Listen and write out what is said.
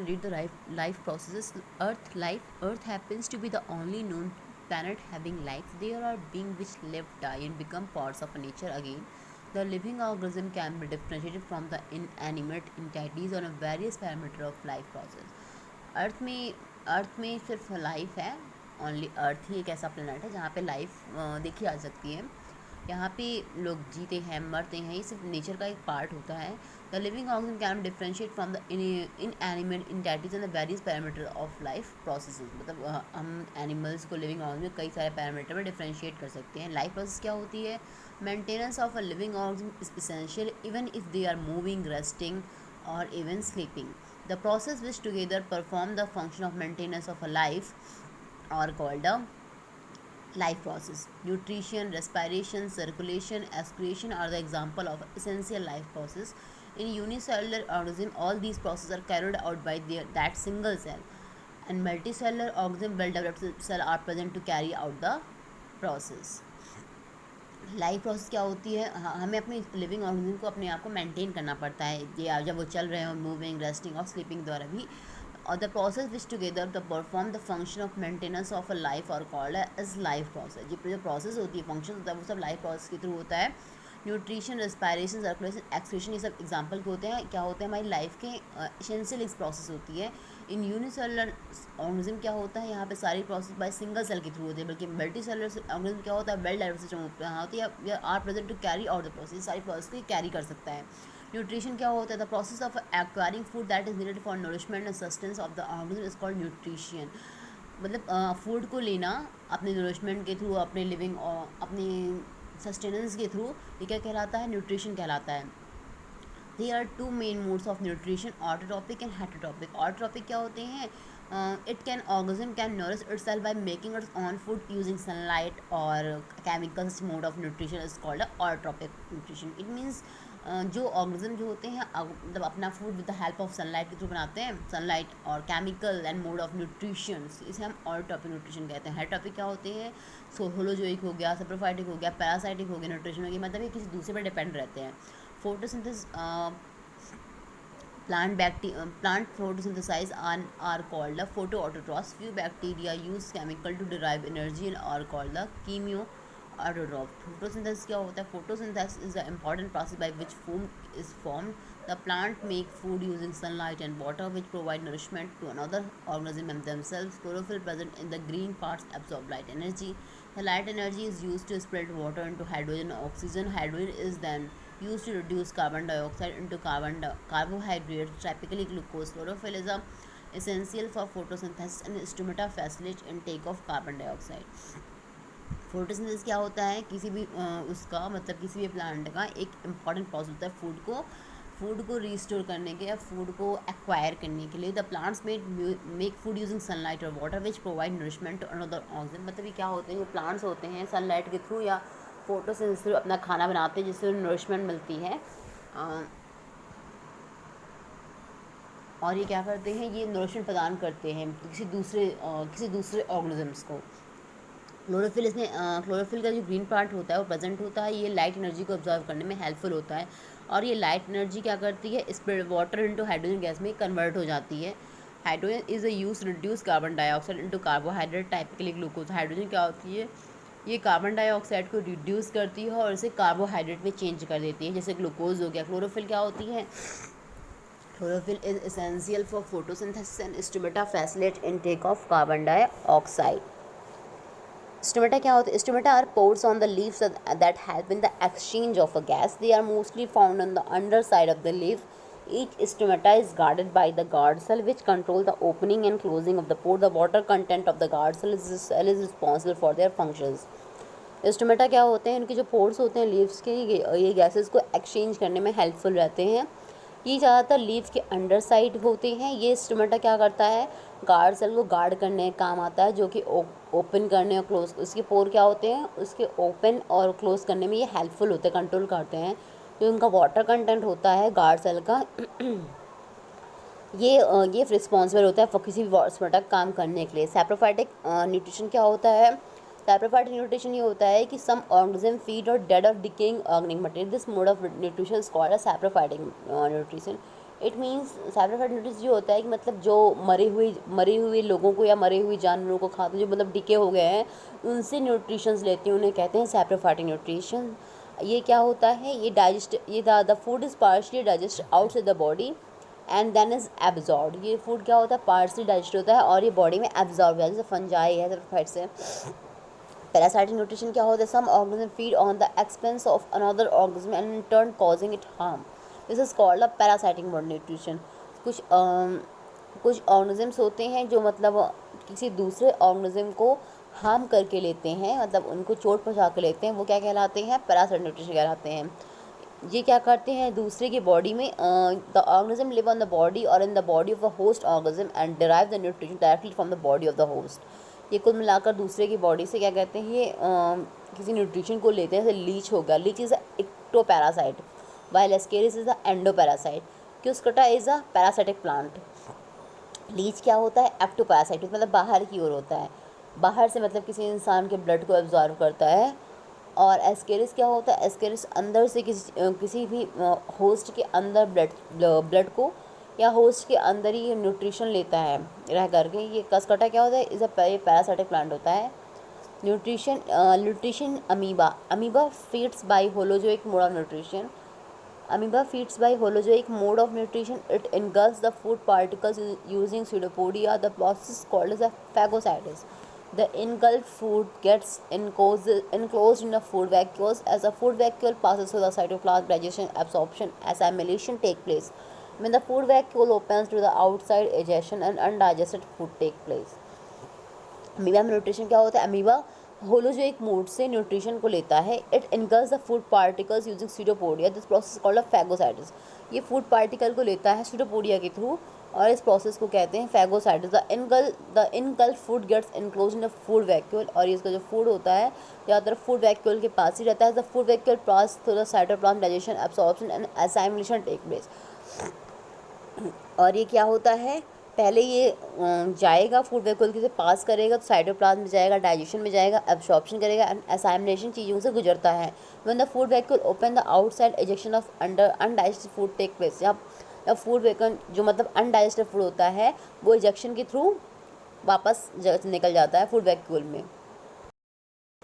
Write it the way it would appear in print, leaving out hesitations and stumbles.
read the life processes. Earth happens to be the only known planet having life. There are beings which live, die, and become parts of nature again. The living organism can be differentiated from the inanimate entities on a various parameter of life process. अर्थ में अर्थ में सिर्फ life है, only अर्थ ही एक ऐसा planet है जहाँ पे life देखी जा सकती है। यहाँ पे लोग जीते हैं, मरते हैं, ये सिर्फ नेचर का एक पार्ट होता है। The living organ can differentiate from the in animal entities and the various parameter of life processes. मतलब हम एनिमल्स को लिविंग ऑर्गन में कई सारे पैरामीटर में डिफ्रेंशिएट कर सकते हैं। लाइफ प्रोसेस क्या होती है? Maintenance of a living organ is essential even if they are moving, resting और even sleeping. The process which together perform the function of maintenance of a life are called a life process. Nutrition, respiration, circulation, excretion are the example of essential life process. In unicellular organism, all these processes are carried out by that single cell. And multicellular organism, well-developed cell are present to carry out the process. Life process क्या होती है? हमें अपने living organism को अपने आप को maintain करना पड़ता है, ये जब वो चल रहे हो, मूविंग, रेस्टिंग और स्लीपिंग द्वारा भी। और the process which together the perform the function of maintenance of a life और कॉल्ड एज लाइफ प्रोसेस। ये जो प्रोसेस होती है, फंक्शन होता है, वो सब लाइफ प्रोसेस के थ्रू होता है। न्यूट्रिशन, रेस्पायरेशन, सर्कुलेशन, एक्सक्रीशन, ये सब एग्जाम्पल के होते हैं। क्या होते हैं? हमारी लाइफ के एसेंशियल एक प्रोसेस होती है। इन यूनिसेलुलर ऑर्गेनिज्म क्या होता है? यहाँ पे सारी प्रोसेस बाय सिंगल सेल के थ्रू होती है। बल्कि मल्टी सेलुलर ऑर्गेनिज्म क्या होता है? वेल डेवलप्ड सिस्टम होती है, are present to carry out the process. सारी प्रोसेस को कैरी कर सकता है। न्यूट्रिशन क्या होता है? The process of acquiring food that is needed for nourishment and sustenance of the organism is called nutrition. मतलब फूड को लेना अपने नरिशमेंट के थ्रू, अपने लिविंग और अपनी सस्टेनेंस के थ्रू, ये क्या कहलाता है? न्यूट्रिशन कहलाता है। There are two main modes of nutrition, autotrophic and heterotrophic. Autotrophic क्या होते हैं? It can organism can nourish itself by making its own food using sunlight और chemicals. Mode of nutrition is called autotrophic nutrition. It means जो organism जो होते हैं मतलब अपना food with the help of sunlight के थ्रू बनाते हैं, सनलाइट और chemical and mode of nutrition, इसे हम ऑटोट्रॉपिक न्यूट्रिशन कहते हैं। हेटरोट्रॉपिक क्या होते हैं? होलोजोइक हो गया, सैप्रोफाइटिक हो गया, पैरासाइटिक हो गया न्यूट्रिशन हो गया, मतलब ये किसी दूसरे पर डिपेंड रहते हैं। Photosynthesis, plant photosynthesize are called the photoautotrophs. Few bacteria use chemical to derive energy and are called the chemoautotrophs. Photosynthesis क्या होता है? Photosynthesis is the important process by which food is formed. The plant make food using sunlight and water, which provide nourishment to another organism and themselves. Chlorophyll present in the green parts absorb light energy. The light energy is used to split water into hydrogen and oxygen. Hydrogen is then used to reduce carbon dioxide into carbohydrates, typically glucose. Chlorophyll is essential for photosynthesis and stomata facilitates intake of carbon dioxide. Photosynthesis क्या होता है? किसी भी उसका मतलब किसी भी plant का एक इम्पॉर्टेंट प्रोसेस होता है फूड को रिस्टोर करने के या फूड को एक्वायर करने के लिए। The plants make food using sunlight और water which provide nourishment to another organism. मतलब ये क्या होते हैं? जो प्लांट्स होते हैं सनलाइट के थ्रू या फोटोसिंथेसिस अपना खाना बनाते हैं, जिससे नरिशमेंट मिलती है। और ये क्या करते हैं? ये नरिशमेंट प्रदान करते हैं किसी दूसरे ऑर्गेनिजम्स को। क्लोरोफिल का जो ग्रीन पार्ट होता है वो प्रेजेंट होता है। ये लाइट एनर्जी को ऑब्जर्व करने में हेल्पफुल होता है। और ये लाइट एनर्जी क्या करती है? Spread water into hydrogen gas में कन्वर्ट हो जाती है। Hydrogen is a use reduce carbon dioxide into carbohydrate, typically glucose. Hydrogen क्या होती है? ये कार्बन डाइऑक्साइड को रिड्यूस करती है और इसे कार्बोहाइड्रेट में चेंज कर देती है, जैसे ग्लूकोज हो गया। क्लोरोफिल क्या होती है? Chlorophyll is essential for photosynthesis and stomata facilitate intake of carbon dioxide. Stomata क्या होते हैं? Stomata are pores on the leaves that help in the exchange of a gas. They are mostly found on the underside of the leaf. Each stomata is guarded by the guard cell, which control the opening and closing of the pore. The water content of the guard cell is responsible for their functions. Stomata क्या होते हैं? इनके जो pores होते हैं leaves के, ये gases को एक्सचेंज करने में हेल्पफुल रहते हैं। ये ज़्यादातर लीव्स के अंडर साइड होते हैं। ये स्टोमेटा क्या करता है? गार्ड सेल को गार्ड करने का काम आता है, जो कि ओपन करने और क्लोज, उसके पोर क्या होते हैं? उसके ओपन और क्लोज करने में ये हेल्पफुल होते हैं, कंट्रोल करते हैं। जो उनका वाटर कंटेंट होता है गार्ड सेल का ये रिस्पॉन्सिबल होता है किसी भी स्टोमेटा काम करने के लिए। सैप्रोफाइटिक न्यूट्रिशन क्या होता है? सैप्रोफाइटिक न्यूट्रिशन ये होता है कि सम ऑर्गेनिज्म फीड और डेड और decaying organic material. This mode of nutrition is called a saprophytic nutrition. It means saprophyte nutrition ये होता है कि मतलब जो मरे हुए लोगों को या मरे हुए जानवरों को खाते हैं, जो मतलब डिके हो गए हैं, उनसे न्यूट्रिशंस लेते हैं, उन्हें कहते हैं सैप्रोफाइटिक न्यूट्रिशन। ये क्या होता है, ये the food is partially digest outside the body and then is absorb. ये फूड क्या होता है, पार्शली डाइजेस्ट होता है और ये बॉडी में एब्जॉर्ब हो जाता है, जैसे फंजाई है सैप्रोफाइट से। पैरासाइटिक न्यूट्रिशन क्या होता है, some organism feed on the expense of another organism and in turn causing it harm, this is called a parasitic nutrition. कुछ ऑर्गेनिजम्स होते हैं जो मतलब किसी दूसरे ऑर्गेनिज्म को हार्म करके लेते हैं, मतलब उनको चोट पहुंचा के लेते हैं, वो क्या कहलाते हैं, पैरासाइटिक न्यूट्रिशन कहलाते हैं। ये क्या करते हैं, दूसरे की बॉडी में, the organism live on the body और in the body of the host organism and derive the nutrition directly from the body of the host. ये कुल मिलाकर दूसरे की बॉडी से क्या कहते हैं, ये किसी न्यूट्रिशन को लेते हैं, जैसे लीच हो गया, leech is a ectoparasite while ascaris is a endoparasite, cuscuta is a parasitic plant. Leech क्या होता है, एक्टोपैरासाइट, मतलब बाहर की ओर होता है, बाहर से मतलब किसी इंसान के ब्लड को एब्जॉर्व करता है। और एस्केरिस क्या होता है, एस्केरिस अंदर से किसी भी होस्ट के अंदर ब्लड को या होस्ट के अंदर ही न्यूट्रिशन लेता है रह करके। ये कसकटा क्या होता है, इस पैरासाइटिक प्लांट होता है। Nutrition amoeba feeds by holozoic mode of nutrition. Amoeba feeds by holozoic mode of nutrition. It engulfs the food particles using pseudopodia. The process is called as a phagocytosis. The engulfed food gets enclosed in the food vacuoles. As the food vacuole passes through the cytoplasm, digestion, absorption, assimilation take place. When the food vacuole opens to the outside, digestion and undigested food take place. Amoeba में nutrition क्या होता है, amoeba holozoic mode से nutrition को लेता है। It engulfs the food particles using pseudopodia, this process called a phagocytosis. ये food particle को लेता है स्यूडोपोडिया के थ्रू और इस प्रोसेस को कहते हैं phagocytosis. The engulf food gets enclose in the food vacuole, और इसका जो फूड होता है ज़्यादातर फूड वैक्यूल के पास ही रहता है। The food vacuole pass through the cytoplasm, digestion, absorption and assimilation take place. और ये क्या होता है, पहले ये जाएगा फूड वैक्यूल से पास करेगा तो साइटोप्लाज्म में जाएगा, डाइजेशन में जाएगा, एब्सॉर्प्शन करेगा एंड असाइमिलेशन चीज़ों से गुजरता है। When the food vacuole open the outside ejection of undigested food take place. जब फूड वैक्यूल जो मतलब अनडाइजेस्टेड फूड होता है वो इजेक्शन के थ्रू वापस निकल जाता है फूड वैक्यूल में।